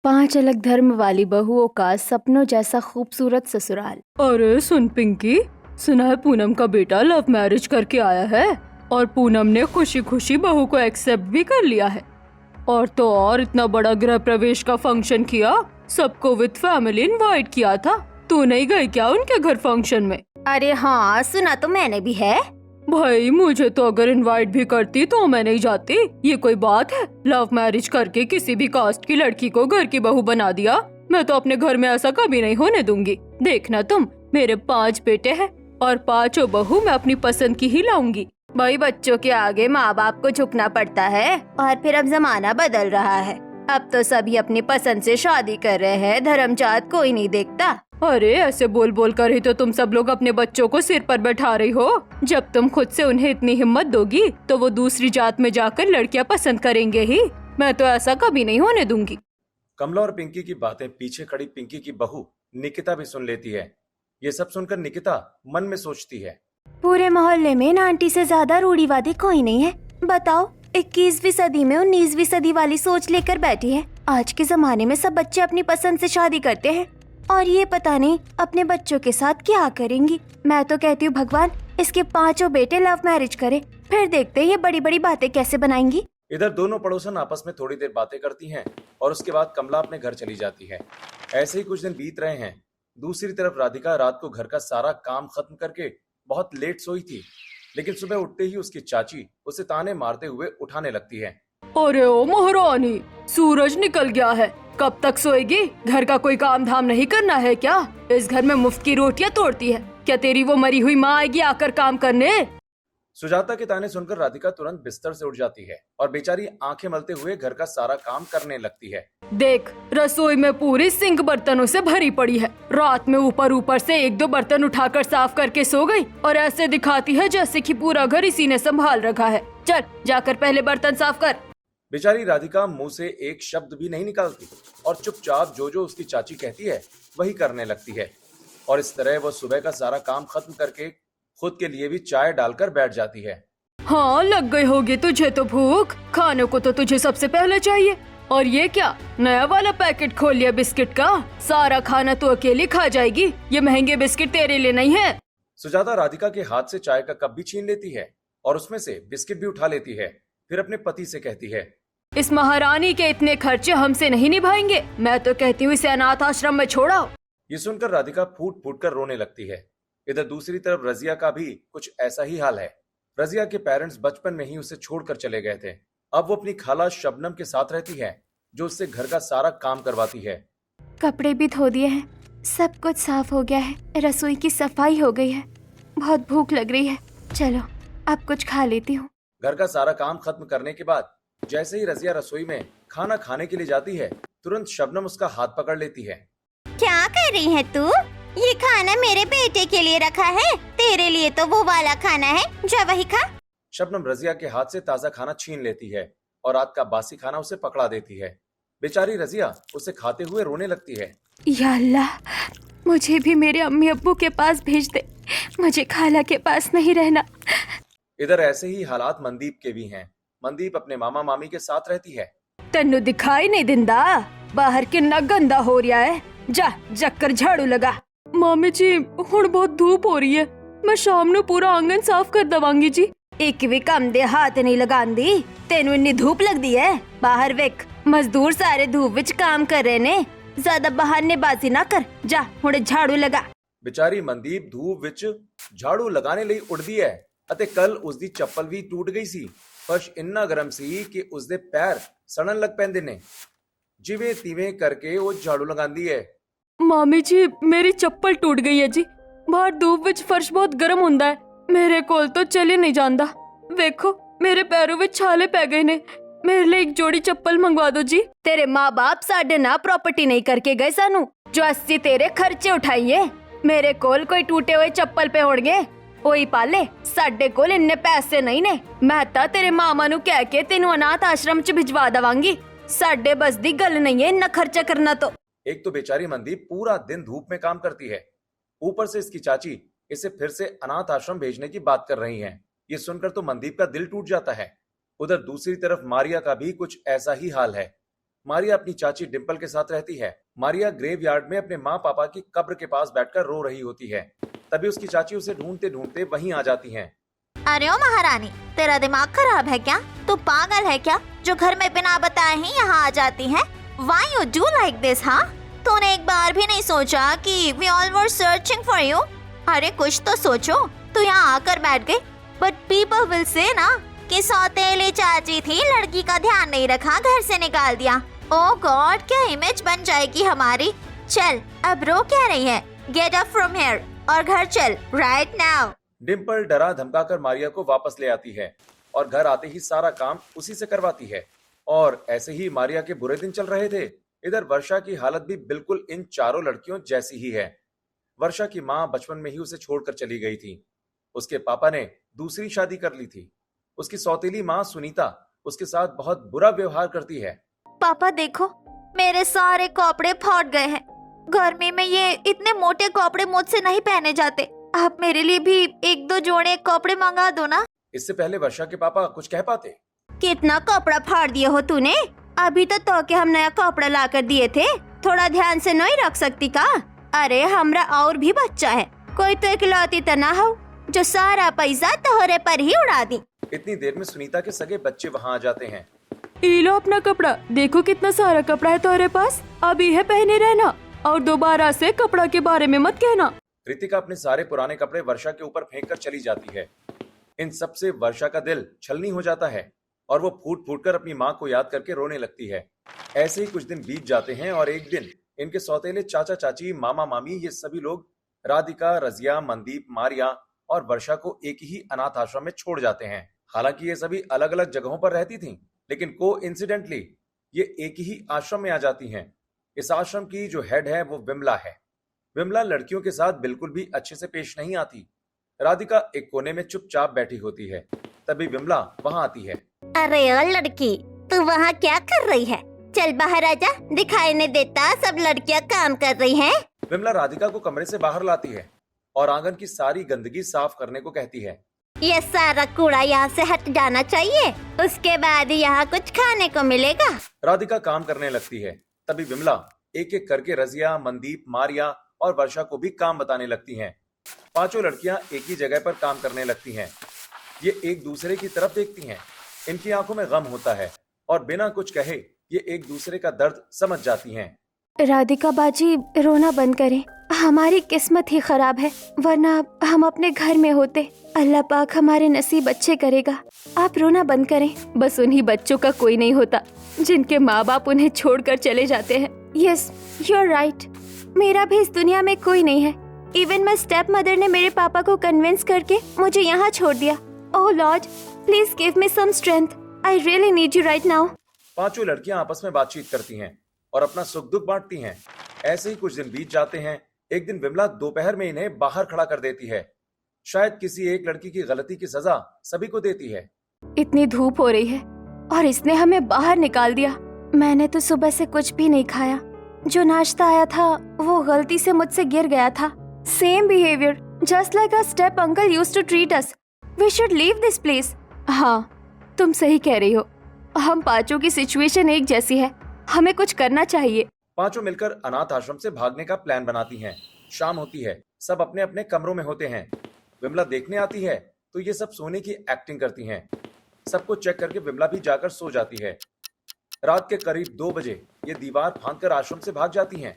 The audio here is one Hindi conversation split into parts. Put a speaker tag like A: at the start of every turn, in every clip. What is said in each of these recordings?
A: 5 अलग धर्म वाली बहुओं का सपनों जैसा खूबसूरत ससुराल।
B: अरे सुन पिंकी, सुना है पूनम का बेटा लव मैरिज करके आया है और पूनम ने खुशी खुशी बहू को एक्सेप्ट भी कर लिया है। और तो और इतना बड़ा गृह प्रवेश का फंक्शन किया, सबको विद फैमिली इनवाइट किया था। तू नहीं गई क्या उनके घर फंक्शन में?
A: अरे हाँ, सुना तो मैंने भी है।
B: भाई मुझे तो अगर इनवाइट भी करती तो मैं नहीं जाती। ये कोई बात है? लव मैरिज करके किसी भी कास्ट की लड़की को घर की बहू बना दिया। मैं तो अपने घर में ऐसा कभी नहीं होने दूंगी। देखना तुम, मेरे 5 बेटे हैं और 5 बहू मैं अपनी पसंद की ही लाऊंगी।
A: भाई बच्चों के आगे माँ बाप को झुकना पड़ता है। और फिर अब जमाना बदल रहा है, अब तो सभी अपनी पसंद से शादी कर रहे हैं, धर्म जात कोई नहीं देखता।
B: अरे ऐसे बोल बोल कर ही तो तुम सब लोग अपने बच्चों को सिर पर बैठा रही हो। जब तुम खुद से उन्हें इतनी हिम्मत दोगी तो वो दूसरी जात में जाकर लड़कियां पसंद करेंगे ही। मैं तो ऐसा कभी नहीं होने दूंगी।
C: कमला और पिंकी की बातें पीछे खड़ी पिंकी की बहू निकिता भी सुन लेती है। ये सब सुनकर निकिता मन में सोचती है,
A: पूरे मोहल्ले में इन आंटी से ज्यादा रूढ़िवादी कोई नहीं है। बताओ, 21वीं सदी में 19वीं सदी वाली सोच लेकर बैठी है। आज के जमाने में सब बच्चे अपनी पसंद से शादी करते हैं और ये पता नहीं अपने बच्चों के साथ क्या करेंगी। मैं तो कहती हूँ भगवान इसके 5 बेटे लव मैरिज करे, फिर देखते हैं ये बड़ी बड़ी बातें कैसे बनाएंगी।
C: इधर दोनों पड़ोसन आपस में थोड़ी देर बातें करती हैं और उसके बाद कमला अपने घर चली जाती है। ऐसे ही कुछ दिन बीत रहे हैं। दूसरी तरफ राधिका रात को घर का सारा काम खत्म करके बहुत लेट सोई थी, लेकिन सुबह उठते ही उसकी चाची उसे ताने मारते हुए उठाने लगती है।
B: अरे ओ महारानी, सूरज निकल गया है, कब तक सोएगी? घर का कोई काम धाम नहीं करना है क्या? इस घर में मुफ्त की रोटियां तोड़ती है क्या? तेरी वो मरी हुई माँ आएगी आकर काम करने?
C: सुजाता के ताने सुनकर राधिका तुरंत बिस्तर से उठ जाती है और बेचारी आंखें मलते हुए घर का सारा काम करने लगती है।
B: देख, रसोई में पूरी सिंक बर्तनों से भरी पड़ी है। रात में ऊपर ऊपर से 1-2 बर्तन उठाकर साफ करके सो गई और ऐसे दिखाती है जैसे कि पूरा घर इसी ने संभाल रखा है। चल जाकर पहले बर्तन साफ कर।
C: बेचारी राधिका मुंह से एक शब्द भी नहीं निकालती और चुपचाप जो जो उसकी चाची कहती है वही करने लगती है। और इस तरह वो सुबह का सारा काम खत्म करके खुद के लिए भी चाय डालकर बैठ जाती है।
B: हाँ, लग गई होगी तुझे तो भूख। खाने को तो तुझे सबसे पहले चाहिए। और ये क्या, नया वाला पैकेट खोल लिया बिस्किट का? सारा खाना तो अकेली खा जाएगी। ये महंगे बिस्किट तेरे लिए नहीं है।
C: सुजाता राधिका के हाथ से चाय का कप भी छीन लेती है और उसमें से बिस्किट भी उठा लेती है। फिर अपने पति से कहती है,
B: इस महारानी के इतने खर्चे हमसे नहीं निभाएंगे। मैं तो कहती हूँ इसे अनाथ आश्रम में छोड़ो।
C: ये सुनकर राधिका फूट फूट कर रोने लगती है। इधर दूसरी तरफ रजिया का भी कुछ ऐसा ही हाल है। रजिया के पेरेंट्स बचपन में ही उसे छोड़कर चले गए थे। अब वो अपनी खाला शबनम के साथ रहती है, जो उससे घर का सारा काम करवाती है।
A: कपड़े भी धो दिए हैं, सब कुछ साफ हो गया है, रसोई की सफाई हो गई है। बहुत भूख लग रही है, चलो अब कुछ खा लेती हूँ।
C: घर का सारा काम खत्म करने के बाद जैसे ही रजिया रसोई में खाना खाने के लिए जाती है, तुरंत शबनम उसका हाथ पकड़ लेती है।
D: क्या कर रही है तू? ये खाना मेरे बेटे के लिए रखा है, तेरे लिए तो वो वाला खाना है, जा वही खा।
C: शबनम रजिया के हाथ से ताजा खाना छीन लेती है और रात का बासी खाना उसे पकड़ा देती है। बेचारी रजिया उसे खाते हुए रोने लगती है।
A: या अल्लाह, मुझे भी मेरे अम्मी अब्बू के पास भेज दे, मुझे खाला के पास नहीं रहना।
C: इधर ऐसे ही हालात मनदीप के भी हैं। मनदीप अपने मामा मामी के साथ रहती है।
B: तेनू दिखाई नहीं दिंदा बाहर कितना गंदा हो रहा है? जा जक्कर झाड़ू लगा। मामी जी, हुण बहुत धूप हो रही है, मैं शाम ਨੂੰ पूरा आंगन साफ कर दवांगी जी।
A: एक भी काम दे हाथ नहीं लगांदी, तेनू इन्नी धूप लगदी है? बाहर वेख, मजदूर सारे धूप विच काम कर रहे ने, ज्यादा बहानेबाजी ना कर, जा हुणे झाड़ू लगा।
C: बेचारी मनदीप धूप ਵਿੱਚ ਝਾੜੂ ਲਗਾਉਣੇ ਲਈ ਉੱਠਦੀ ਹੈ ਅਤੇ ਕੱਲ ਉਸਦੀ ਚੱਪਲ ਵੀ ਟੁੱਟ ਗਈ ਸੀ। ਫਰਸ਼ ਇੰਨਾ ਗਰਮ ਸੀ ਕਿ ਉਸਦੇ ਪੈਰ ਸੜਨ ਲੱਗ ਪੈਂਦੇ ਨੇ। ਜਿਵੇਂ ਤਿਵੇਂ ਕਰਕੇ ਉਹ ਝਾੜੂ ਲਗਾਉਂਦੀ ਹੈ।
B: ਮਾਮੀ ਜੀ, ਮੇਰੀ ਚੱਪਲ ਟੁੱਟ ਗਈ ਹੈ ਜੀ। ਬਾਹਰ ਧੂਪ ਵਿੱਚ ਫਰਸ਼ ਬਹੁਤ ਗਰਮ ਹੁੰਦਾ ਹੈ, ਮੇਰੇ ਕੋਲ तो चले नहीं ਜਾਂਦਾ। ਵੇਖੋ ਮੇਰੇ ਪੈਰੋਂ ਵਿੱਚ ਛਾਲੇ ਪੈ ਗਏ ਨੇ। मेरे लिए एक जोड़ी चप्पल मंगवा दो जी।
A: तेरे माँ बाप साढ़े ना प्रॉपर्टी नहीं करके गए सानू, जो 80 तेरे खर्चे उठाइए। मेरे कोल कोई टूटे हुए चप्पल पे होणगे, ओही पाले। साडे कोल इन्ने पैसे नहीं ने। मैं तां तेरे मामा नू कह के तेनू अनाथ आश्रम च भिजवा दवांगी। साडे बस दी गल नहीं है इन्ना खर्चा करना। तो
C: एक तो बेचारी मनदीप पूरा दिन धूप में काम करती है, ऊपर से इसकी चाची इसे फिर से अनाथ आश्रम भेजने की बात कर रही हैं। ये सुनकर तो मनदीप का दिल टूट जाता है। उधर दूसरी तरफ मारिया का भी कुछ ऐसा ही हाल है। मारिया अपनी चाची डिम्पल के साथ रहती है। मारिया ग्रेवयार्ड में अपने माँ पापा की कब्र के पास बैठकर रो रही होती है। तभी उसकी चाची उसे ढूंढते ढूंढते वहीं आ जाती हैं।
D: अरे ओ महारानी, तेरा दिमाग खराब है क्या? तू पागल है क्या जो घर में बिना बताए ही यहाँ आ जाती है? Why you do like this, हाँ? तूने एक बार भी नहीं सोचा कि we all were searching for you? अरे कुछ तो सोचो, तू यहाँ आकर बैठ गई। But people will say ना कि सौतेली चाची थी, लड़की का ध्यान नहीं रखा, घर से निकाल दिया। ओह गॉड, क्या इमेज बन जाएगी हमारी। चल अब रो क्या रही है? गेट अप फ्रॉम हियर और घर चल राइट नाउ।
C: डिम्पल डरा धमकाकर मारिया को वापस ले आती है और घर आते ही सारा काम उसी से करवाती है। और ऐसे ही मारिया के बुरे दिन चल रहे थे। इधर वर्षा की हालत भी बिल्कुल इन चारों लड़कियों जैसी ही है। वर्षा की माँ बचपन में ही उसे छोड़कर चली गई थी। उसके पापा ने दूसरी शादी कर ली थी। उसकी सौतेली माँ सुनीता उसके साथ बहुत बुरा व्यवहार करती है।
D: पापा देखो, मेरे सारे कपड़े फट गए हैं। गर्मी में ये इतने मोटे कपड़े मुझसे नहीं पहने जाते। आप मेरे लिए भी एक दो जोड़े कपड़े मंगा दो ना।
C: इससे पहले वर्षा के पापा कुछ कह पाते।
D: कितना कपड़ा फाड़ दिया हो तूने? अभी तो के हम नया कपड़ा ला कर दिए थे, थोड़ा ध्यान से नहीं रख सकती का? अरे हमरा और भी बच्चा है, कोई तो इकलौती तो ना हो जो सारा पैसा तोहरे पर ही उड़ा दी।
C: इतनी देर में सुनीता के सगे बच्चे वहाँ आ जाते हैं।
B: ये लो अपना कपड़ा, देखो कितना सारा कपड़ा है तुम्हारे पास, अभी है पहने रहना और दोबारा से कपड़ा के बारे में मत कहना।
C: रितिका अपने सारे पुराने कपड़े वर्षा के ऊपर फेंक कर चली जाती है। इन सब से वर्षा का दिल छलनी हो जाता है और वो फूट फूट कर अपनी माँ को याद करके रोने लगती है। ऐसे ही कुछ दिन बीत जाते हैं और एक दिन इनके सौतेले चाचा चाची, मामा मामी, ये सभी लोग राधिका, रजिया, मनदीप, मारिया और वर्षा को एक ही अनाथ आश्रम में छोड़ जाते हैं। हालांकि ये सभी अलग अलग जगहों पर रहती थीं, लेकिन कोइंसिडेंटली ये एक ही आश्रम में आ जाती हैं। इस आश्रम की जो हेड है वो विमला है। विमला लड़कियों के साथ बिल्कुल भी अच्छे से पेश नहीं आती। राधिका एक कोने में चुपचाप बैठी होती है। तभी विमला वहां आती है।
D: अरे ओ लड़की, तू वहाँ क्या कर रही है? चल बाहर आजा, दिखाई नहीं देता सब लड़कियाँ काम कर रही हैं।
C: विमला राधिका को कमरे से बाहर लाती है और आंगन की सारी गंदगी साफ करने को कहती है।
D: ये सारा कूड़ा यहाँ से हट जाना चाहिए, उसके बाद यहाँ कुछ खाने को मिलेगा।
C: राधिका काम करने लगती है। तभी विमला एक एक करके रजिया, मनदीप, मारिया और वर्षा को भी काम बताने लगती हैं। पांचों लड़कियां एक ही जगह पर काम करने लगती हैं। ये एक दूसरे की तरफ देखती हैं। इनकी आंखों में गम होता है और बिना कुछ कहे ये एक दूसरे का दर्द समझ जाती हैं।
A: राधिका बाजी, रोना बंद करें, हमारी किस्मत ही खराब है, वरना हम अपने घर में होते। अल्लाह पाक हमारे नसीब अच्छे करेगा। आप रोना बंद करें। बस उन्हीं बच्चों का कोई नहीं होता जिनके माँ बाप उन्हें छोड़कर चले जाते हैं। यस, यू आर राइट, मेरा भी इस दुनिया में कोई नहीं है। इवन माय स्टेप मदर ने मेरे पापा को कन्विंस करके मुझे यहाँ छोड़ दिया। Oh Lord, please give me some strength, I really need you right now.
C: पांचों लड़कियां आपस में बातचीत करती हैं और अपना सुख दुख बांटती हैं। ऐसे ही कुछ दिन बीत जाते हैं। एक दिन विमला दोपहर में इन्हें बाहर खड़ा कर देती है। शायद किसी एक लड़की की गलती की सजा सभी को देती है।
A: इतनी धूप हो रही है और इसने हमें बाहर निकाल दिया। मैंने तो सुबह से कुछ भी नहीं खाया। जो नाश्ता आया था वो गलती से मुझसे गिर गया था। Same behaviour just like a step uncle used to treat us. We should leave this place. हाँ, तुम सही कह रही हो। हम पांचों की सिचुएशन एक जैसी है, हमें कुछ करना चाहिए।
C: पांचों मिलकर अनाथ आश्रम से भागने का प्लान बनाती हैं। शाम होती है, सब अपने अपने कमरों में होते हैं। विमला देखने आती है तो ये सब सोने की एक्टिंग करती हैं। सबको चेक करके विमला भी जाकर सो जाती है। रात के करीब 2 बजे ये दीवार फांदकर आश्रम से भाग जाती हैं।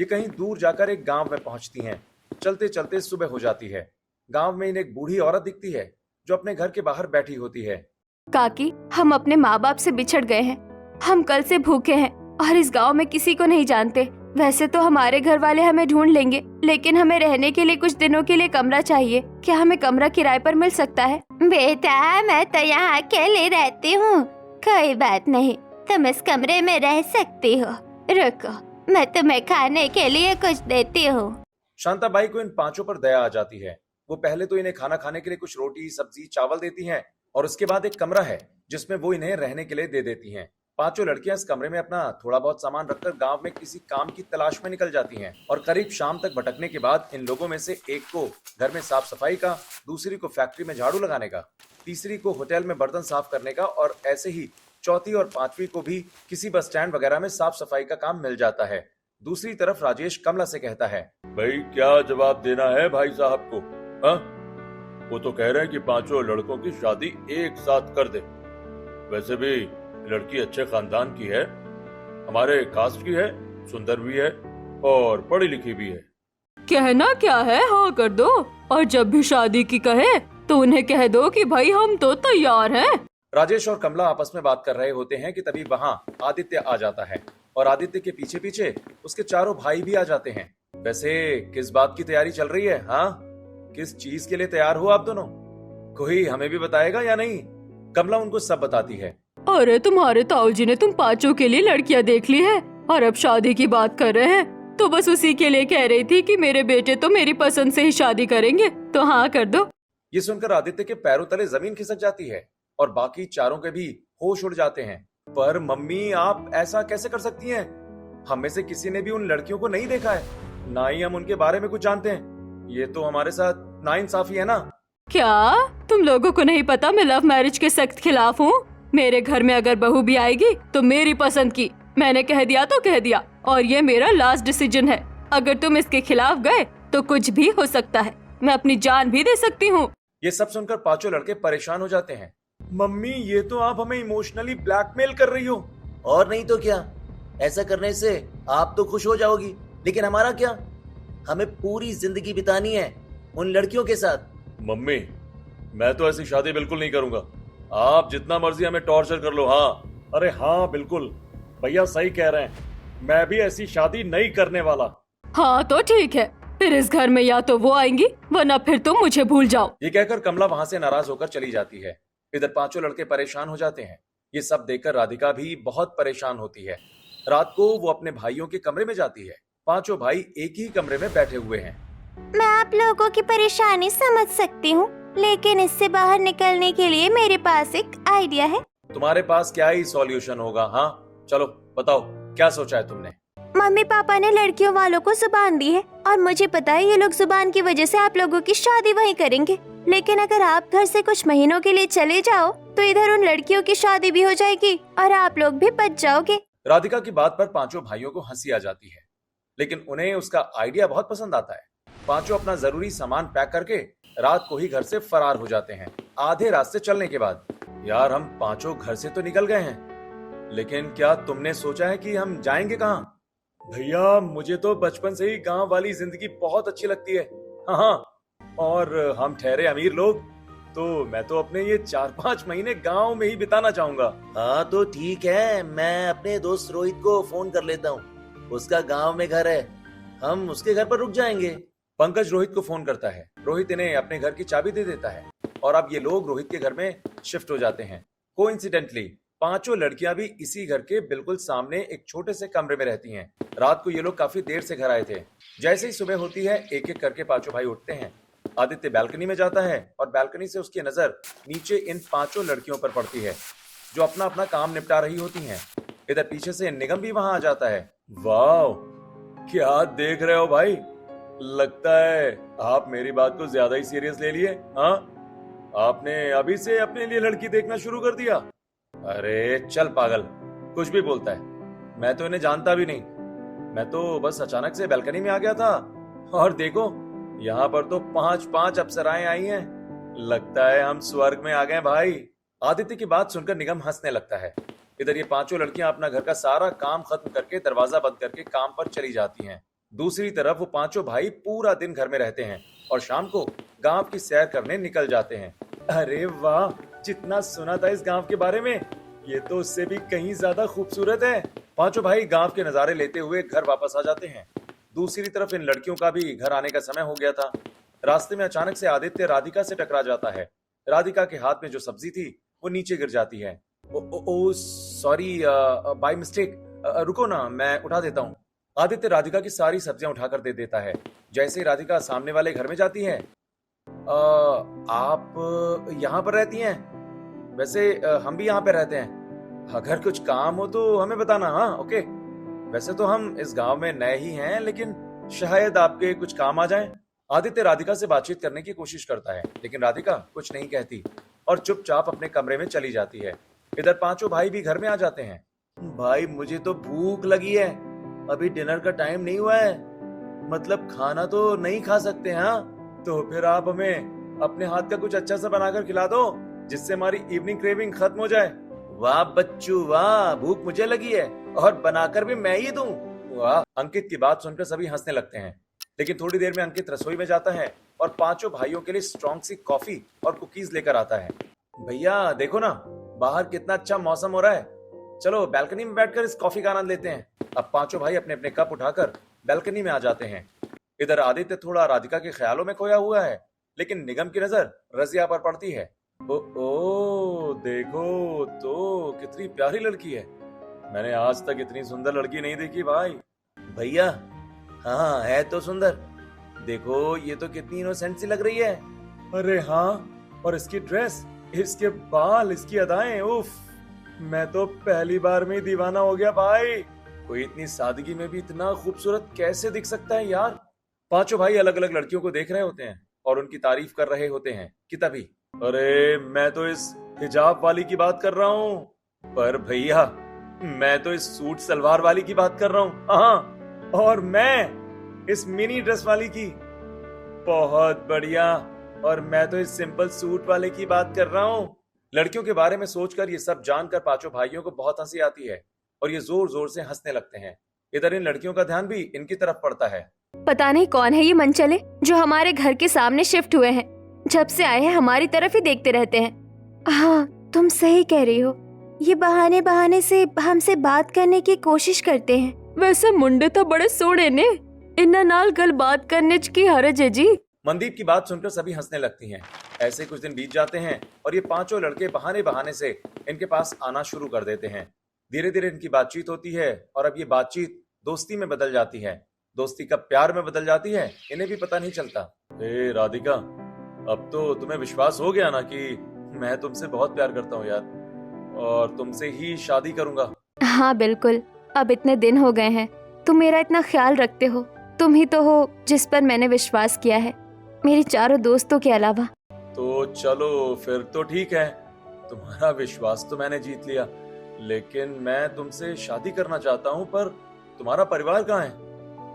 C: ये कहीं दूर जाकर एक गांव में पहुंचती हैं। चलते चलते सुबह हो जाती है। गांव में इन्हें एक बूढ़ी औरत दिखती है जो अपने घर के बाहर बैठी होती है।
A: काकी, हम अपने माँ बाप से बिछड़ गए हैं। हम कल से भूखे हैं और इस गांव में किसी को नहीं जानते। वैसे तो हमारे घर वाले हमें ढूंढ लेंगे, लेकिन हमें रहने के लिए कुछ दिनों के लिए कमरा चाहिए। क्या हमें कमरा किराए पर मिल सकता है?
D: बेटा, मैं तो यहाँ अकेले रहती हूँ। कोई बात नहीं, तुम इस कमरे में रह सकती हो। रुको, मैं तुम्हें खाने के लिए कुछ देती हूँ।
C: शांताबाई को इन पांचों पर दया आ जाती है। वो पहले तो इन्हें खाना खाने के लिए कुछ रोटी, सब्जी, चावल देती हैं और उसके बाद एक कमरा है जिसमें वो इन्हें रहने के लिए दे देती हैं। पांचों लड़कियां इस कमरे में अपना थोड़ा बहुत सामान रखकर गांव में किसी काम की तलाश में निकल जाती हैं और करीब शाम तक भटकने के बाद इन लोगों में से एक को घर में साफ सफाई का, दूसरी को फैक्ट्री में झाड़ू लगाने का, तीसरी को होटल में बर्तन साफ करने का और ऐसे ही चौथी और पांचवी को भी किसी बस स्टैंड वगैरह में साफ सफाई का काम मिल जाता है। दूसरी तरफ राजेश कमला से कहता है, भाई क्या जवाब देना है भाई साहब को? हाँ, वो तो कह रहे हैं कि पांचों लड़कों की शादी एक साथ कर दे। वैसे भी लड़की अच्छे खानदान की है, हमारे कास्ट की है, सुंदर भी है और पढ़ी लिखी भी है।
B: कहना क्या है, हाँ कर दो। और जब भी शादी की कहे तो उन्हें कह दो कि भाई हम तो तैयार हैं।
C: राजेश और कमला आपस में बात कर रहे होते हैं कि तभी वहां आदित्य आ जाता है और आदित्य के पीछे पीछे उसके चारों भाई भी आ जाते हैं। वैसे किस बात की तैयारी चल रही है? हाँ, किस चीज के लिए तैयार हो आप दोनों? कोई हमें भी बताएगा या नहीं? कमला उनको सब बताती है।
B: अरे तुम्हारे ताऊजी ने तुम पांचों के लिए लड़कियां देख ली है और अब शादी की बात कर रहे हैं, तो बस उसी के लिए कह रही थी कि मेरे बेटे तो मेरी पसंद से ही शादी करेंगे, तो हाँ कर दो।
C: ये सुनकर आदित्य के पैरों तले जमीन खिसक जाती है और बाकी चारों के भी होश उड़ जाते हैं। पर मम्मी, आप ऐसा कैसे कर सकती हैं? हम में से किसी ने भी उन लड़कियों को नहीं देखा है, ना ही हम उनके बारे में कुछ जानते हैं। ये तो हमारे साथ नाइंसाफी है ना।
B: क्या तुम लोगों को नहीं पता मैं लव मैरिज के सख्त खिलाफ हूँ? मेरे घर में अगर बहू भी आएगी तो मेरी पसंद की। मैंने कह दिया तो कह दिया और ये मेरा लास्ट डिसीजन है। अगर तुम इसके खिलाफ गए तो कुछ भी हो सकता है, मैं अपनी जान भी दे सकती हूँ।
C: ये सब सुनकर पांचों लड़के परेशान हो जाते हैं। मम्मी, ये तो आप हमें इमोशनली ब्लैकमेल कर रही हो।
E: और नहीं तो क्या, ऐसा करने से आप तो खुश हो जाओगी, लेकिन हमारा क्या? हमें पूरी जिंदगी बितानी है उन लड़कियों के साथ।
C: मम्मी, मैं तो ऐसी शादी बिल्कुल नहीं करूंगा। आप जितना मर्जी हमें टॉर्चर कर लो। हाँ, अरे हाँ बिल्कुल, भैया सही कह रहे हैं, मैं भी ऐसी शादी नहीं करने वाला।
B: हाँ तो ठीक है, फिर इस घर में या तो वो आएंगी वरना फिर तुम मुझे भूल जाओ।
C: ये कहकर कमला वहां से नाराज होकर चली जाती है। इधर पांचों लड़के परेशान हो जाते हैं। ये सब देखकर राधिका भी बहुत परेशान होती है। रात को वो अपने भाइयों के कमरे में जाती है। पांचों भाई एक ही कमरे में बैठे हुए हैं।
A: मैं आप लोगों की परेशानी समझ सकती हूँ, लेकिन इससे बाहर निकलने के लिए मेरे पास एक आइडिया है।
C: तुम्हारे पास क्या ही सॉल्यूशन होगा? हाँ चलो बताओ, क्या सोचा है तुमने?
A: मम्मी पापा ने लड़कियों वालों को जुबान दी है और मुझे पता है ये लोग जुबान की वजह से आप लोगों की शादी वहीं करेंगे। लेकिन अगर आप घर से कुछ महीनों के लिए चले जाओ तो इधर उन लड़कियों की शादी भी हो जाएगी और आप लोग भी बच जाओगे।
C: राधिका की बात पर पांचों भाइयों को हंसी आ जाती है, लेकिन उन्हें उसका आइडिया बहुत पसंद आता है। पांचों अपना जरूरी सामान पैक करके रात को ही घर से फरार हो जाते हैं। आधे रास्ते चलने के बाद, यार हम पांचों घर से तो निकल गए हैं, लेकिन क्या तुमने सोचा है कि हम जाएंगे कहाँ? भैया, मुझे तो बचपन से ही गांव वाली जिंदगी बहुत अच्छी लगती है। हाँ, और हम ठहरे अमीर लोग, तो मैं तो अपने ये 4-5 महीने गांव में ही बिताना चाहूंगा।
E: हाँ तो ठीक है, मैं अपने दोस्त रोहित को फोन कर लेता हूँ, उसका गांव में घर है, हम उसके घर पर रुक जाएंगे।
C: पंकज रोहित को फोन करता है। रोहित इन्हें अपने घर की चाबी दे देता है और अब ये लोग रोहित के घर में शिफ्ट हो जाते हैं। कोइंसिडेंटली पांचों लड़कियां भी इसी घर के बिल्कुल सामने एक छोटे से कमरे में रहती हैं। रात को ये लोग काफी देर से घर आए थे। जैसे ही सुबह होती है, एक एक करके पांचों भाई उठते हैं। आदित्य बालकनी में जाता है और बालकनी से उसकी नजर नीचे इन पांचों लड़कियों पर पड़ती है जो अपना अपना काम निपटा रही होती हैं। इधर पीछे से निगम भी वहां आ जाता है। वाह, क्या देख रहे हो भाई? लगता है आप मेरी बात को ज्यादा ही सीरियस ले लिए। हाँ, आपने अभी से अपने लिए लड़की देखना शुरू कर दिया? अरे चल पागल, कुछ भी बोलता है। मैं तो इन्हें जानता भी नहीं, मैं तो बस अचानक से बालकनी में आ गया था और देखो यहाँ पर तो 5-5 अप्सराएं आई हैं। लगता है हम स्वर्ग में आ गए भाई। आदित्य की बात सुनकर निगम हंसने लगता है। इधर ये पांचों लड़कियां अपना घर का सारा काम खत्म करके दरवाजा बंद करके काम पर चली जाती हैं। दूसरी तरफ वो पांचों भाई पूरा दिन घर में रहते हैं और शाम को गांव की सैर करने निकल जाते हैं। अरे वाह, जितना सुना था इस गांव के बारे में, ये तो उससे भी कहीं ज्यादा खूबसूरत है। पांचों भाई गांव के नजारे लेते हुए घर वापस आ जाते हैं। दूसरी तरफ इन लड़कियों का भी घर आने का समय हो गया था। रास्ते में अचानक से आदित्य राधिका से टकरा जाता है। राधिका के हाथ में जो सब्जी थी वो नीचे गिर जाती है। ओ सॉरी, बाय मिस्टेक, रुको ना, मैं उठा देता हूँ। आदित्य राधिका की सारी सब्जियां उठाकर दे देता है। जैसे ही राधिका सामने वाले घर में जाती है, आप यहाँ पर रहती हैं? वैसे हम भी यहाँ पे रहते हैं, अगर कुछ काम हो तो हमें बताना। हाँ ओके, वैसे तो हम इस गांव में नए ही हैं, लेकिन शायद आपके कुछ काम आ जाएं। आदित्य राधिका से बातचीत करने की कोशिश करता है, लेकिन राधिका कुछ नहीं कहती और चुपचाप अपने कमरे में चली जाती है। इधर पांचों भाई भी घर में आ जाते हैं।
E: भाई मुझे तो भूख लगी है, अभी डिनर का टाइम नहीं हुआ है, मतलब खाना तो नहीं खा सकते। हाँ,
C: तो फिर आप हमें अपने हाथ का कुछ अच्छा सा बनाकर खिला दो, जिससे हमारी इवनिंग क्रेविंग खत्म हो जाए।
E: वाह बच्चू वाह, भूख मुझे लगी है और बनाकर भी मैं ही दूं।
C: वाह। अंकित की बात सुनकर सभी हंसने लगते हैं, लेकिन थोड़ी देर में अंकित रसोई में जाता है और पांचों भाइयों के लिए स्ट्रॉन्ग सी कॉफी और कुकीज लेकर आता है। भैया देखो ना, बाहर कितना अच्छा मौसम हो रहा है, चलो बैल्कनी में बैठकर इस कॉफी का आनंद लेते हैं। अब पांचों भाई अपने अपने कप उठाकर बैल्कनी में आ जाते हैं। इधर आदित्य थोड़ा राधिका के ख्यालों में खोया हुआ है, लेकिन निगम की नजर रजिया पर पड़ती है। ओ देखो तो कितनी प्यारी लड़की है, मैंने आज तक इतनी सुंदर लड़की नहीं देखी भाई।
E: भैया हाँ है तो सुंदर, देखो ये तो कितनी इनोसेंट सी लग रही है।
C: अरे हाँ, और इसकी ड्रेस, इसके बाल, इसकी अदाएं, उफ, मैं तो पहली बार में ही दीवाना हो गया भाई। कोई इतनी सादगी में भी इतना खूबसूरत कैसे दिख सकता है यार। पांचों भाई अलग अलग लड़कियों को देख रहे होते हैं और उनकी तारीफ कर रहे होते हैं कि तभी, अरे मैं तो इस हिजाब वाली की बात कर रहा हूँ, पर भैया मैं तो इस सूट सलवार वाली की बात कर रहा हूँ। हाँ, और मैं इस मिनी ड्रेस वाली की। बहुत बढ़िया, और मैं तो इस सिंपल सूट वाले की बात कर रहा हूँ। लड़कियों के बारे में सोचकर ये सब जानकर पांचों भाइयों को बहुत हंसी आती है और ये जोर जोर से हंसने लगते हैं। इधर इन लड़कियों का ध्यान भी इनकी तरफ पड़ता है।
A: पता नहीं कौन है ये मनचले जो हमारे घर के सामने शिफ्ट हुए हैं। जब से आए हैं हमारी तरफ ही देखते रहते हैं। हाँ, तुम सही कह रही हो, ये बहाने बहाने से हमसे बात करने की कोशिश करते हैं।
B: वैसे मुंडे तो बड़े सोड़े ने, इन्ना नाल गल बात करने च की हरज है जी।
C: मनदीप की बात सुनकर सभी हंसने लगती हैं। ऐसे कुछ दिन बीत जाते हैं और ये पांचों लड़के बहाने बहाने से इनके पास आना शुरू कर देते हैं। धीरे धीरे इनकी बातचीत होती है और अब ये बातचीत दोस्ती में बदल जाती है, दोस्ती कब प्यार में बदल जाती है इन्हें भी पता नहीं चलता। ए राधिका, अब तो तुम्हें विश्वास हो गया ना कि मैं तुमसे बहुत प्यार करता हूँ यार, और तुमसे ही शादी करूंगा।
A: हाँ बिल्कुल, अब इतने दिन हो गए हैं, तुम मेरा इतना ख्याल रखते हो। तुम ही तो हो जिस पर मैंने विश्वास किया है, मेरी चारों दोस्तों के अलावा।
C: तो चलो फिर तो ठीक है, तुम्हारा विश्वास तो मैंने जीत लिया, लेकिन मैं तुमसे शादी करना चाहता हूँ। पर तुम्हारा परिवार कहाँ है?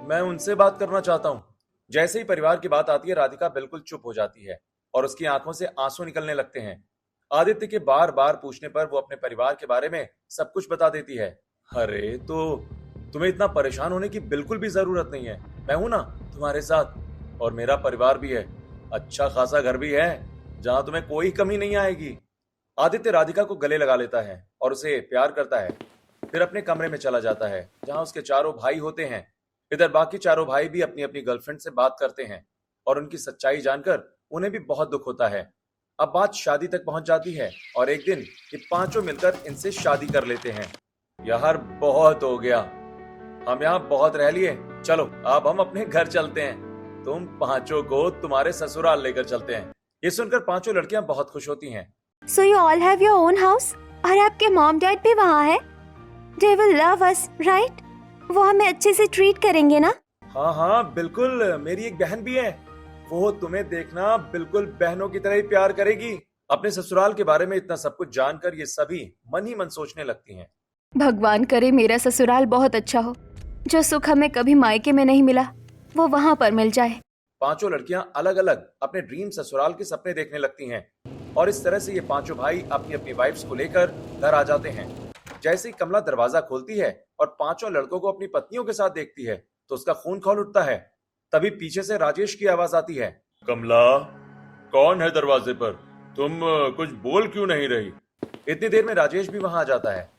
C: मैं उनसे बात करना चाहता हूँ। जैसे ही परिवार की बात आती है राधिका बिल्कुल चुप हो जाती है और उसकी आंखों से आंसू निकलने लगते हैं। आदित्य के बार बार पूछने पर वो अपने परिवार के बारे में सब कुछ बता देती है। अरे तो तुम्हें इतना परेशान होने की बिल्कुल भी जरूरत नहीं है, मैं हूं ना तुम्हारे साथ, और मेरा परिवार भी है, अच्छा खासा घर भी है जहां तुम्हें कोई कमी नहीं आएगी। आदित्य राधिका को गले लगा लेता है और उसे प्यार करता है, फिर अपने कमरे में चला जाता है जहां उसके चारों भाई होते हैं। इधर बाकी चारों भाई भी अपनी अपनी गर्लफ्रेंड से बात करते हैं और उनकी सच्चाई जानकर उन्हें भी बहुत दुख होता है। अब बात शादी तक पहुंच जाती है और एक दिन ये पांचों मिलकर इनसे शादी कर लेते हैं। यार बहुत हो गया, हम यहाँ बहुत रह लिए, चलो अब हम अपने घर चलते हैं, तुम पांचों को तुम्हारे ससुराल लेकर चलते हैं। ये सुनकर पांचों लड़कियां बहुत खुश होती हैं।
A: So you all have your own house? और आपके मॉम डैड भी वहाँ है? They will love us, right? वो हमें अच्छे से ट्रीट करेंगे ना?
C: हाँ हाँ बिल्कुल, मेरी एक बहन भी है, वो तुम्हें देखना बिल्कुल बहनों की तरह ही प्यार करेगी। अपने ससुराल के बारे में इतना सब कुछ जानकर ये सभी मन ही मन सोचने लगती हैं।
A: भगवान करे मेरा ससुराल बहुत अच्छा हो, जो सुख हमें कभी मायके में नहीं मिला वो वहाँ पर मिल जाए।
C: पांचों लड़कियां अलग अलग अपने ड्रीम ससुराल के सपने देखने लगती हैं और इस तरह से ये पांचों भाई अपनी अपनी वाइफ्स को लेकर घर आ जाते हैं। जैसे ही कमला दरवाजा खोलती है और पांचों लड़कों को अपनी पत्नियों के साथ देखती है तो उसका खून खौल उठता है। तभी पीछे से राजेश की आवाज आती है। कमला, कौन है दरवाजे पर? तुम कुछ बोल क्यों नहीं रही? इतनी देर में राजेश भी वहां आ जाता है।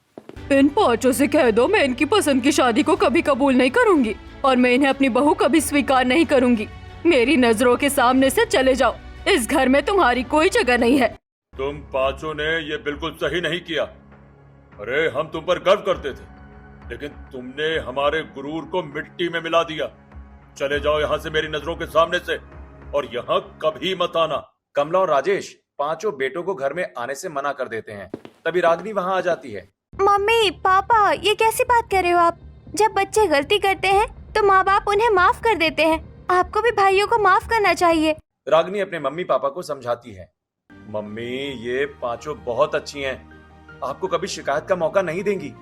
B: इन पांचों से कह दो मैं इनकी पसंद की शादी को कभी कबूल नहीं करूंगी और मैं इन्हें अपनी बहू कभी स्वीकार नहीं करूंगी। मेरी नजरों के सामने से चले जाओ, इस घर में तुम्हारी कोई जगह नहीं है।
C: तुम पांचों ने ये बिल्कुल सही नहीं किया। अरे हम तुम पर गर्व करते थे, लेकिन तुमने हमारे गुरूर को मिट्टी में मिला दिया। चले जाओ यहाँ से मेरी नजरों के सामने से, और यहाँ कभी मत आना। कमला और राजेश पांचों बेटों को घर में आने से मना कर देते हैं। तभी रागिनी वहाँ आ जाती है।
A: मम्मी पापा, ये कैसी बात कर रहे हो आप? जब बच्चे गलती करते हैं तो माँ बाप उन्हें माफ कर देते हैं, आपको भी भाइयों को माफ करना चाहिए।
C: रागिनी अपने मम्मी पापा को समझाती है। मम्मी, ये पांचों बहुत अच्छी हैं आपको कभी शिकायत का मौका नहीं देंगी,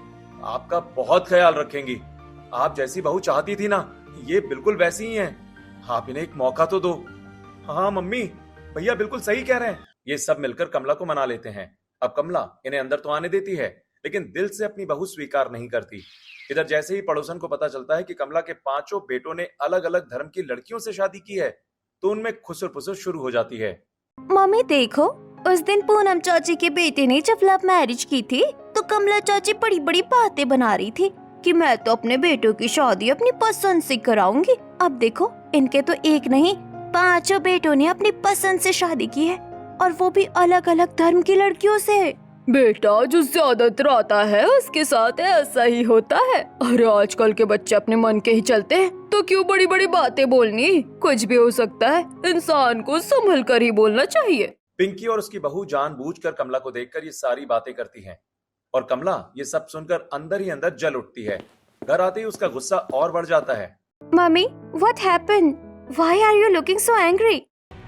C: आपका बहुत ख्याल रखेंगी। आप जैसी बहू चाहती थी ना, ये बिल्कुल वैसी ही हैं। आप इन्हें एक मौका तो दो। हाँ मम्मी, भैया बिल्कुल सही कह रहे हैं। ये सब मिलकर कमला को मना लेते हैं। अब कमला इन्हें अंदर तो आने देती है, लेकिन दिल से अपनी बहू स्वीकार नहीं करती। इधर जैसे ही पड़ोसन को पता चलता है कि कमला के 5 बेटों ने अलग अलग धर्म की लड़कियों से शादी की है, तो उनमें खुसर पुसर शुरू हो जाती है।
A: मम्मी देखो, उस दिन पूनम चाची के बेटे ने जब लव मैरिज की थी तो कमला चाची बड़ी बड़ी बातें बना रही थी कि मैं तो अपने बेटों की शादी अपनी पसंद से कराऊंगी। अब देखो, इनके तो एक नहीं 5 बेटों ने अपनी पसंद से शादी की है, और वो भी अलग अलग धर्म की लड़कियों से।
B: बेटा, जो ज्यादातर आता है उसके साथ ऐसा ही होता है। अरे आजकल के बच्चे अपने मन के ही चलते हैं, तो क्यों बड़ी बड़ी बातें बोलनी। कुछ भी हो सकता है, इंसान को संभल कर ही बोलना चाहिए।
C: पिंकी और उसकी बहू जानबूझकर कमला को देखकर ये सारी बातें करती हैं, और कमला ये सब सुनकर अंदर ही अंदर जल उठती है। घर आते ही उसका गुस्सा और बढ़ जाता है।
A: Mummy, what happened? Why are you looking so angry?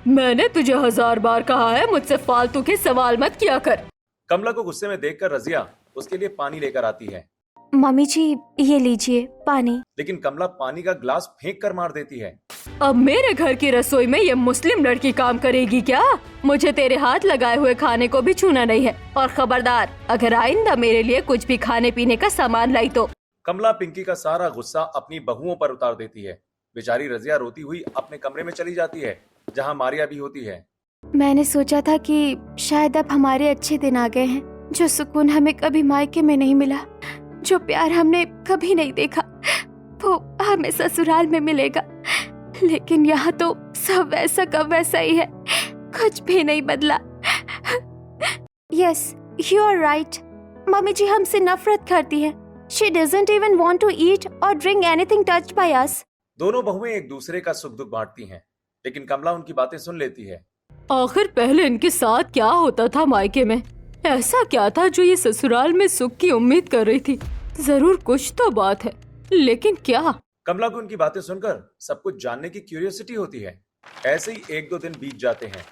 B: मैंने तुझे 1000 बार कहा है, मुझसे फालतू के सवाल मत किया कर।
C: कमला को गुस्से में देखकर रजिया उसके लिए पानी लेकर आती है।
A: मम्मी जी, ये लीजिए पानी।
C: लेकिन कमला पानी का ग्लास फेंक कर मार देती है।
B: अब मेरे घर की रसोई में ये मुस्लिम लड़की काम करेगी क्या? मुझे तेरे हाथ लगाए हुए खाने को भी छूना नहीं है, और खबरदार, अगर आइंदा मेरे लिए कुछ भी खाने पीने का सामान लाई तो।
C: कमला पिंकी का सारा गुस्सा अपनी बहुओं पर उतार देती है। बेचारी रजिया रोती हुई अपने कमरे में चली जाती है, जहाँ मारिया भी होती है।
A: मैंने सोचा था कि शायद अब हमारे अच्छे दिन आ गए हैं, जो सुकून हमें कभी मायके में नहीं मिला, जो प्यार हमने कभी नहीं देखा, वो हमें ससुराल में मिलेगा। लेकिन यहाँ तो सब वैसा का वैसा ही है, कुछ भी नहीं बदला। Yes, you are right. Mummy ji हमसे नफरत करती है। She doesn't even want to eat or drink anything touched by us.
C: दोनों बहुएं एक दूसरे का सुख दुख बांटती हैं, लेकिन कमला उनकी बातें सुन लेती है।
B: आखिर पहले इनके साथ क्या होता था मायके में? ऐसा क्या था जो ये ससुराल में सुख की उम्मीद कर रही थी? जरूर कुछ तो बात है, लेकिन क्या?
C: कमला को उनकी बातें सुनकर सब कुछ जानने की क्यूरियोसिटी होती है। ऐसे ही 1-2 दिन बीत जाते हैं।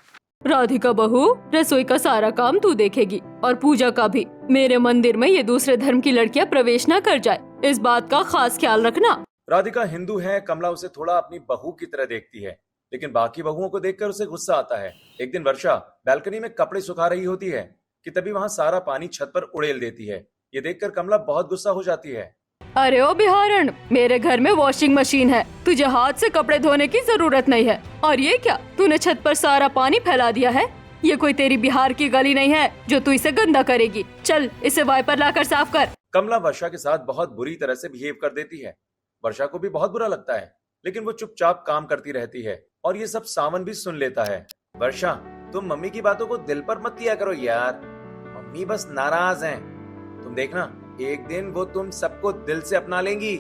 B: राधिका बहू, रसोई का सारा काम तू देखेगी, और पूजा का भी। मेरे मंदिर में ये दूसरे धर्म की लड़कियां प्रवेश न कर जाए, इस बात का खास ख्याल रखना।
C: राधिका हिंदू है। कमला उसे थोड़ा अपनी बहू की तरह देखती है, लेकिन बाकी बहुओं को देखकर उसे गुस्सा आता है। एक दिन वर्षा बालकनी में कपड़े सुखा रही होती है कि तभी वहाँ सारा पानी छत पर उड़ेल देती है। ये देखकर कमला बहुत गुस्सा हो जाती है।
B: अरे ओ बिहारण, मेरे घर में वॉशिंग मशीन है, तुझे हाथ से कपड़े धोने की जरूरत नहीं है। और ये क्या, तूने छत पर सारा पानी फैला दिया है? ये कोई तेरी बिहार की गली नहीं है जो तू इसे गंदा करेगी। चल, इसे वाइपर लाकर साफ कर।
C: कमला वर्षा के साथ बहुत बुरी तरह से बिहेव कर देती है। वर्षा को भी बहुत बुरा लगता है, लेकिन वो चुपचाप काम करती रहती है, और ये सब सावन भी सुन लेता है। वर्षा, तुम मम्मी की बातों को दिल पर मत लिया करो यार, मम्मी बस नाराज हैं। तुम देखना, एक दिन वो तुम सबको दिल से अपना लेंगी।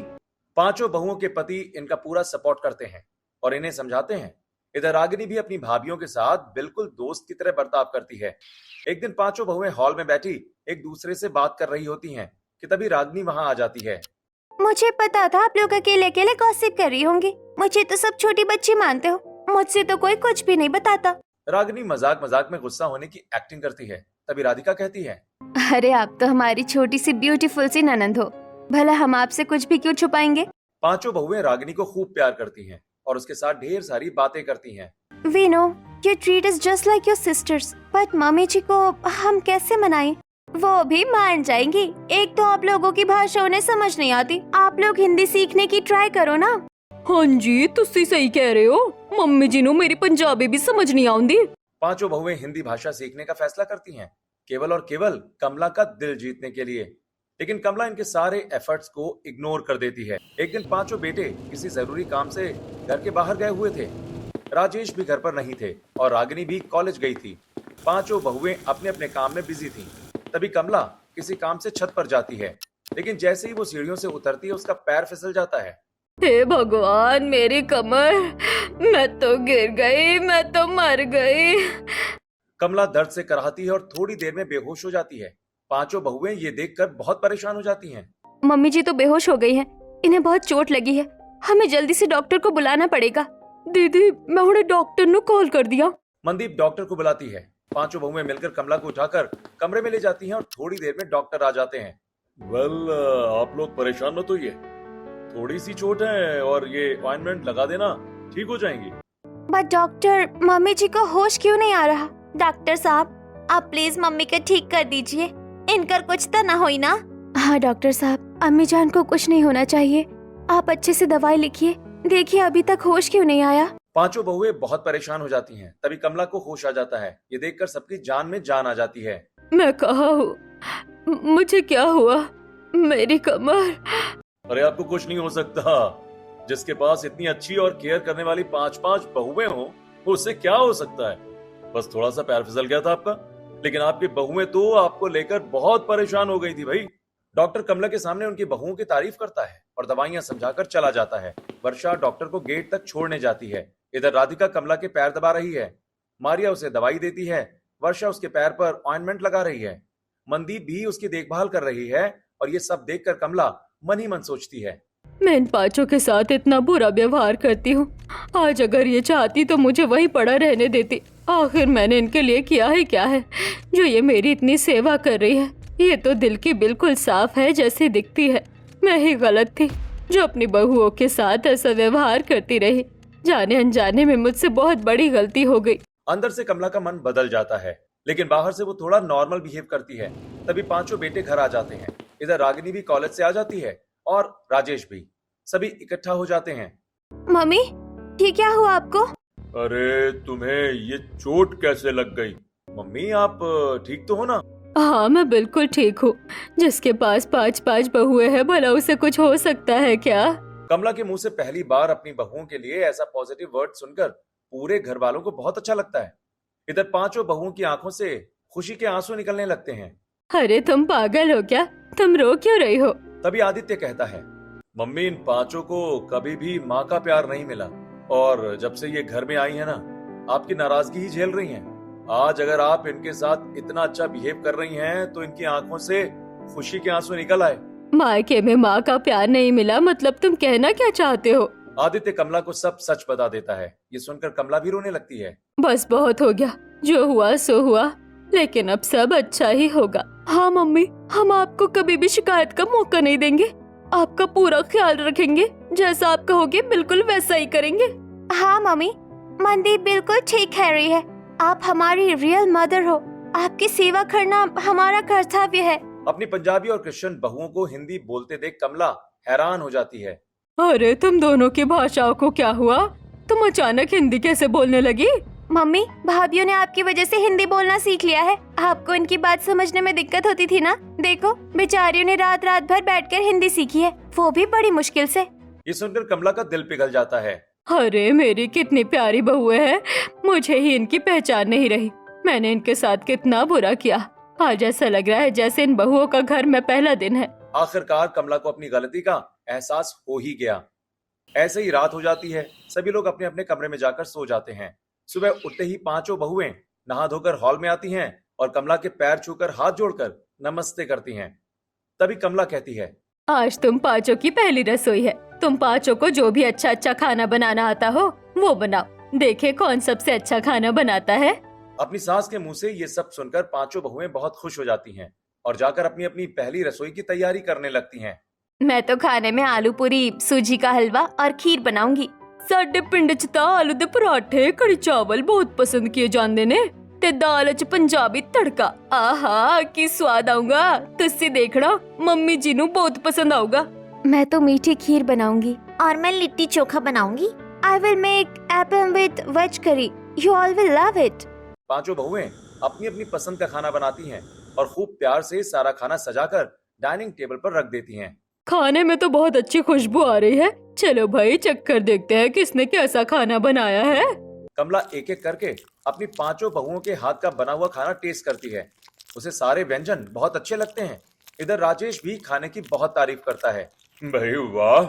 C: 5 बहुओं के पति इनका पूरा सपोर्ट करते हैं और इन्हें समझाते हैं। इधर रागिनी भी अपनी भाभियों के साथ बिल्कुल दोस्त की तरह बर्ताव करती है। एक दिन 5 बहुएं हॉल में बैठी एक दूसरे से बात कर रही होती हैं कि तभी रागिनी वहां आ जाती है।
A: मुझे पता था आप लोग अकेले अकेले गॉसिप कर रही होंगी। मुझे तो सब छोटी बच्ची मानते हो, मुझसे तो कोई कुछ भी नहीं बताता।
C: रागिनी मजाक मजाक में गुस्सा होने की एक्टिंग करती है। तभी राधिका कहती है,
A: अरे आप तो हमारी छोटी सी ब्यूटीफुल सी ननंद हो, भला हम आपसे कुछ भी क्यों छुपाएंगे?
C: 5 बहुएं रागिनी को खूब प्यार करती हैं और उसके साथ ढेर सारी बातें करती हैं।
A: We know you treat us just like your sisters, but mummy ji को हम कैसे मनाएं? वो भी मान जाएंगी। एक तो आप लोगों की भाषा उन्हें समझ नहीं आती, आप लोग हिंदी सीखने की ट्राई करो ना।
B: हाँ जी, तुसी सही कह रहे हो। मम्मी जी नो मेरी पंजाबी भी समझ नहीं आउंदी।
C: 5 बहुएं हिंदी भाषा सीखने का फैसला करती हैं, केवल और केवल कमला का दिल जीतने के लिए। लेकिन कमला इनके सारे एफर्ट्स को इग्नोर कर देती है। एक दिन 5 बेटे किसी जरूरी काम से घर के बाहर गए हुए थे। राजेश भी घर पर नहीं थे और रागिनी भी कॉलेज गई थी। 5 बहुएं अपने अपने काम में बिजी थी। तभी कमला किसी काम से छत पर जाती है, लेकिन जैसे ही वो सीढ़ियों से उतरती है उसका पैर फिसल जाता है।
B: हे भगवान, मेरी कमर, मैं तो गिर गई, मैं तो मर गई।
C: कमला दर्द से कराहती है और थोड़ी देर में बेहोश हो जाती है। 5 बहुएं ये देखकर बहुत परेशान हो जाती हैं।
A: मम्मी जी तो बेहोश हो गई हैं, इन्हें बहुत चोट लगी है, हमें जल्दी से डॉक्टर को बुलाना पड़ेगा।
B: दीदी, मैं उन्हें डॉक्टर नु कॉल कर दिया।
C: मनदीप डॉक्टर को बुलाती है, पांचों बहुएं मिलकर कमला को उठाकर कमरे में ले जाती हैं और थोड़ी देर में डॉक्टर आ जाते हैं। वेल, आप लोग परेशान मत होइए, थोड़ी सी चोट है और ये ऑइंटमेंट लगा देना, ठीक हो जाएंगी।
A: बट डॉक्टर, मम्मी जी को होश क्यों नहीं आ रहा? डॉक्टर साहब, आप प्लीज मम्मी को ठीक कर दीजिए, इनकर कुछ तो ना होई ना। हाँ डॉक्टर साहब, अम्मी जान को कुछ नहीं होना चाहिए, आप अच्छे से दवाई लिखिए। देखिए अभी तक होश क्यों नहीं आया।
C: पांचों बहुएं बहुत परेशान हो जाती हैं। तभी कमला को होश आ जाता है। ये देखकर सबकी जान में जान आ जाती है।
B: मैं कहाँ हूँ? मुझे क्या हुआ? मेरी कमर।
C: अरे आपको कुछ नहीं हो सकता। जिसके पास इतनी अच्छी और केयर करने वाली पांच पांच बहुएं हो, उससे क्या हो सकता है? बस थोड़ा सा पैर फिसल गया था आपका, लेकिन आपकी बहुएं तो आपको लेकर बहुत परेशान हो गई थी भाई। डॉक्टर कमला के सामने उनकी बहुओं की तारीफ करता है और दवाइयां समझाकर चला जाता है। वर्षा डॉक्टर को गेट तक छोड़ने जाती है। इधर राधिका कमला के पैर दबा रही है। मारिया उसे दवाई देती है। वर्षा उसके पैर पर ऑइंटमेंट लगा रही है। मनदीप भी उसकी देखभाल कर रही है और ये सब देखकर कमला मन ही मन सोचती है,
B: मैं इन पांचों के साथ इतना बुरा व्यवहार करती हूँ। आज अगर ये चाहती तो मुझे वहीं पड़ा रहने देती। आखिर मैंने इनके लिए किया है क्या है जो ये मेरी इतनी सेवा कर रही है? ये तो दिल की बिल्कुल साफ है जैसी दिखती है। मैं ही गलत थी जो अपनी बहुओं के साथ ऐसा व्यवहार करती रही। जाने अनजाने में मुझसे बहुत बड़ी गलती हो गई।
C: अंदर से कमला का मन बदल जाता है, लेकिन बाहर से वो थोड़ा नॉर्मल बिहेव करती है। तभी पांचों बेटे घर आ जाते हैं। इधर रागिनी भी कॉलेज से आ जाती है और राजेश भी। सभी इकट्ठा हो जाते हैं।
A: मम्मी, ये क्या हुआ आपको?
C: अरे तुम्हें ये चोट कैसे लग गई? मम्मी आप ठीक तो हो ना?
B: हाँ, मैं बिल्कुल ठीक हूँ। जिसके पास पांच पांच बहुएं हैं, भला उसे कुछ हो सकता है क्या?
C: कमला के मुंह से पहली बार अपनी बहुओं के लिए ऐसा पॉजिटिव वर्ड सुनकर पूरे घर वालों को बहुत अच्छा लगता है। इधर पांचों बहुओं की आंखों से खुशी के आंसू निकलने लगते हैं।
B: अरे तुम पागल हो क्या? तुम रो क्यों रही हो?
C: तभी आदित्य कहता है, मम्मी इन पांचों को कभी भी माँ का प्यार नहीं मिला और जब से ये घर में आई है ना, आपकी नाराजगी ही झेल रही हैं। आज अगर आप इनके साथ इतना अच्छा बिहेव कर रही हैं तो इनकी आंखों से खुशी के आंसू निकल आए।
B: मायके में माँ का प्यार नहीं मिला मतलब तुम कहना क्या चाहते हो?
C: आदित्य कमला को सब सच बता देता है। ये सुनकर कमला भी रोने लगती है।
B: बस बहुत हो गया, जो हुआ सो हुआ, लेकिन अब सब अच्छा ही होगा। हाँ मम्मी, हम आपको कभी भी शिकायत का मौका नहीं देंगे। आपका पूरा ख्याल रखेंगे, जैसा आप कहोगे बिल्कुल वैसा ही करेंगे।
A: हाँ मम्मी, मनदीप बिल्कुल ठीक कह रही है। आप हमारी रियल मदर हो। आपकी सेवा करना हमारा कर्तव्य है।
C: अपनी पंजाबी और क्रिश्चियन बहुओं को हिंदी बोलते देख कमला हैरान हो जाती है।
B: अरे तुम दोनों की भाषाओं को क्या हुआ? तुम अचानक हिंदी कैसे बोलने लगी?
A: मम्मी, भाभीियों ने आपकी वजह से हिंदी बोलना सीख लिया है। आपको इनकी बात समझने में दिक्कत होती थी ना। देखो, बेचारियों ने रात रात भर बैठकर हिंदी सीखी है, वो भी बड़ी मुश्किल से।
C: ये सुनकर कमला का दिल पिघल जाता है।
B: अरे मेरी कितनी प्यारी बहुएं हैं, मुझे ही इनकी पहचान नहीं रही। मैंने इनके साथ कितना बुरा किया। आज ऐसा लग रहा है जैसे इन बहुओं का घर में पहला दिन है।
C: आखिरकार कमला को अपनी गलती का एहसास हो ही गया। ऐसे ही रात हो जाती है। सभी लोग अपने अपने कमरे में जाकर सो जाते हैं। सुबह उठते ही पांचों बहुएं नहा धोकर हॉल में आती हैं और कमला के पैर छूकर हाथ जोड़कर नमस्ते करती हैं। तभी कमला कहती है,
B: आज तुम पांचों की पहली रसोई है। तुम पांचों को जो भी अच्छा अच्छा खाना बनाना आता हो वो बनाओ। देखे कौन सबसे अच्छा खाना बनाता है।
C: अपनी सास के मुंह से ये सब सुनकर पांचों बहुएं बहुत खुश हो जाती हैं और जाकर अपनी अपनी पहली रसोई की तैयारी करने लगती हैं।
A: मैं तो खाने में आलू पूरी, सूजी का हलवा और खीर बनाऊंगी।
B: साडे पिंड च तां आलू दे पराठे, कड़ी चावल बहुत पसंद किए जाते ने ते दाल च पंजाबी तड़का। आहा की स्वाद आऊगा। तुसी देखना, मम्मी जी नू बहुत पसंद आऊगा।
A: मैं तो मीठी खीर बनाऊंगी।
D: और मैं लिट्टी चोखा बनाऊंगी।
A: I will make appam with veg curry. You all will love it.
C: पांचों बहुएं अपनी अपनी पसंद का खाना बनाती हैं और खूब प्यार से सारा खाना सजाकर डाइनिंग टेबल पर रख देती हैं।
B: खाने में तो बहुत अच्छी खुशबू आ रही है। चलो भाई चेक कर देखते हैं किसने कैसा खाना बनाया है।
C: कमला एक एक करके अपनी पांचों बहुओं के हाथ का बना हुआ खाना टेस्ट करती है। उसे सारे व्यंजन बहुत अच्छे लगते हैं। इधर राजेश भी खाने की बहुत तारीफ करता है। भाई वाह,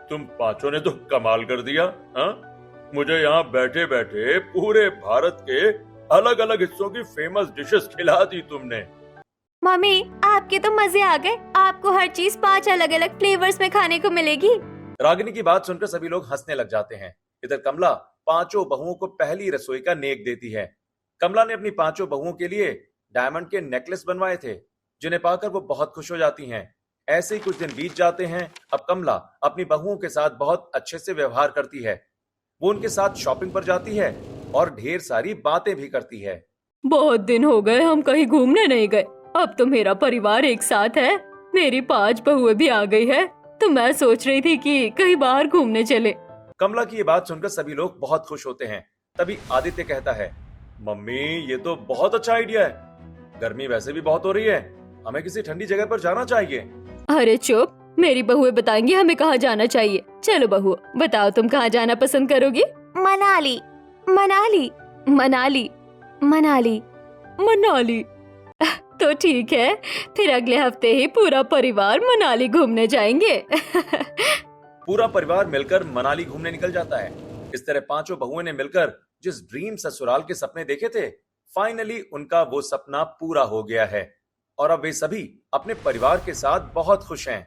C: तुम पांचों ने तो कमाल कर दिया। हाँ, मुझे यहाँ बैठे बैठे पूरे भारत के अलग अलग हिस्सों की फेमस डिशेस खिला दी तुमने।
A: मम्मी, आपके तो मजे आ गए। आपको हर चीज 5 अलग अलग फ्लेवर्स में खाने को मिलेगी।
C: रागिनी की बात सुनकर सभी लोग हंसने लग जाते हैं। इधर कमला पांचों बहुओं को पहली रसोई का नेक देती है। कमला ने अपनी पांचों बहुओं के लिए डायमंड के नेकलेस बनवाए थे, जिन्हें पाकर वो बहुत खुश हो जाती हैं। ऐसे ही कुछ दिन बीत जाते हैं। अब कमला अपनी बहुओं के साथ बहुत अच्छे से व्यवहार करती है। वो उनके साथ शॉपिंग पर जाती है और ढेर सारी बातें भी करती है।
B: बहुत दिन हो गए हम कहीं घूमने नहीं गए। अब तो मेरा परिवार एक साथ है, मेरी 5 बहुएं भी आ गई है, तो मैं सोच रही थी कि कहीं बाहर घूमने चले।
C: कमला की ये बात सुनकर सभी लोग बहुत खुश होते हैं। तभी आदित्य कहता है, मम्मी ये तो बहुत अच्छा आइडिया है। गर्मी वैसे भी बहुत हो रही है, हमें किसी ठंडी जगह पर जाना चाहिए।
B: अरे चुप, मेरी बहुएं बताएंगी हमें कहाँ जाना चाहिए। चलो बहुओं, बताओ तुम कहाँ जाना पसंद करोगी?
D: मनाली।
A: मनाली, मनाली, मनाली।
B: मनाली। तो ठीक है, फिर अगले हफ्ते ही पूरा परिवार मनाली घूमने जाएंगे।
C: पूरा परिवार मिलकर मनाली घूमने निकल जाता है। इस तरह पांचों बहुओं ने मिलकर जिस ड्रीम ससुराल के सपने देखे थे, फाइनली उनका वो सपना पूरा हो गया है और अब वे सभी अपने परिवार के साथ बहुत खुश हैं।